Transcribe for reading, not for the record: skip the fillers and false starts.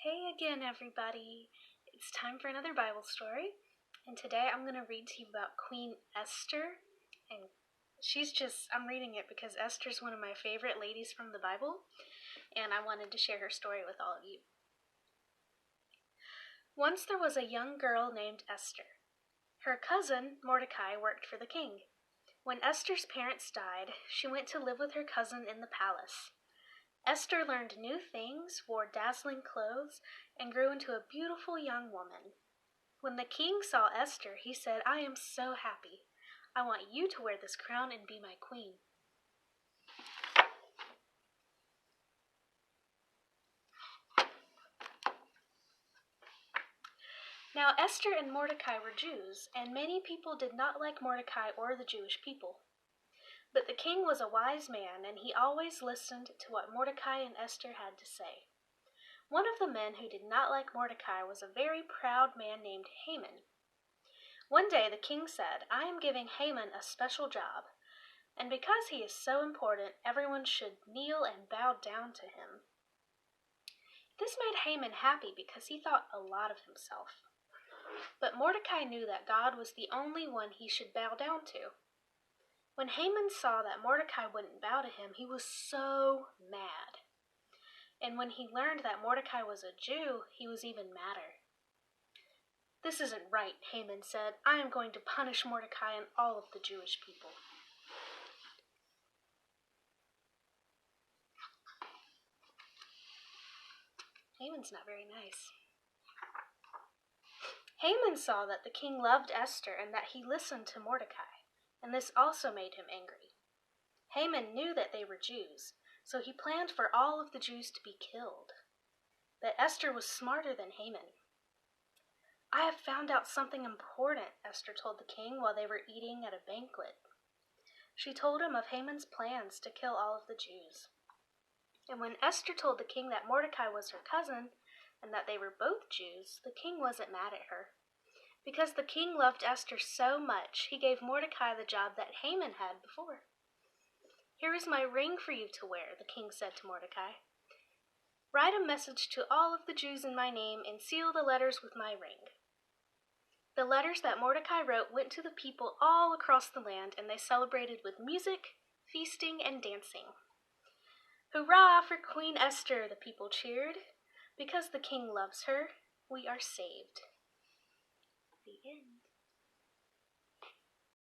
Hey again, everybody. It's time for another Bible story. And today I'm going to read to you about Queen Esther. And I'm reading it because Esther's one of my favorite ladies from the Bible. And I wanted to share her story with all of you. Once there was a young girl named Esther. Her cousin, Mordecai, worked for the king. When Esther's parents died, she went to live with her cousin in the palace. Esther learned new things, wore dazzling clothes, and grew into a beautiful young woman. When the king saw Esther, he said, "I am so happy. I want you to wear this crown and be my queen." Now Esther and Mordecai were Jews, and many people did not like Mordecai or the Jewish people. But the king was a wise man, and he always listened to what Mordecai and Esther had to say. One of the men who did not like Mordecai was a very proud man named Haman. One day the king said, "I am giving Haman a special job, and because he is so important, everyone should kneel and bow down to him." This made Haman happy because he thought a lot of himself. But Mordecai knew that God was the only one he should bow down to. When Haman saw that Mordecai wouldn't bow to him, he was so mad. And when he learned that Mordecai was a Jew, he was even madder. "This isn't right," Haman said. "I am going to punish Mordecai and all of the Jewish people." Haman's not very nice. Haman saw that the king loved Esther and that he listened to Mordecai, and this also made him angry. Haman knew that they were Jews, so he planned for all of the Jews to be killed. But Esther was smarter than Haman. "I have found out something important," Esther told the king while they were eating at a banquet. She told him of Haman's plans to kill all of the Jews. And when Esther told the king that Mordecai was her cousin, and that they were both Jews, the king wasn't mad at her. Because the king loved Esther so much, he gave Mordecai the job that Haman had before. "Here is my ring for you to wear," the king said to Mordecai. "Write a message to all of the Jews in my name and seal the letters with my ring." The letters that Mordecai wrote went to the people all across the land, and they celebrated with music, feasting, and dancing. "Hurrah for Queen Esther," the people cheered. "Because the king loves her, we are saved." The end.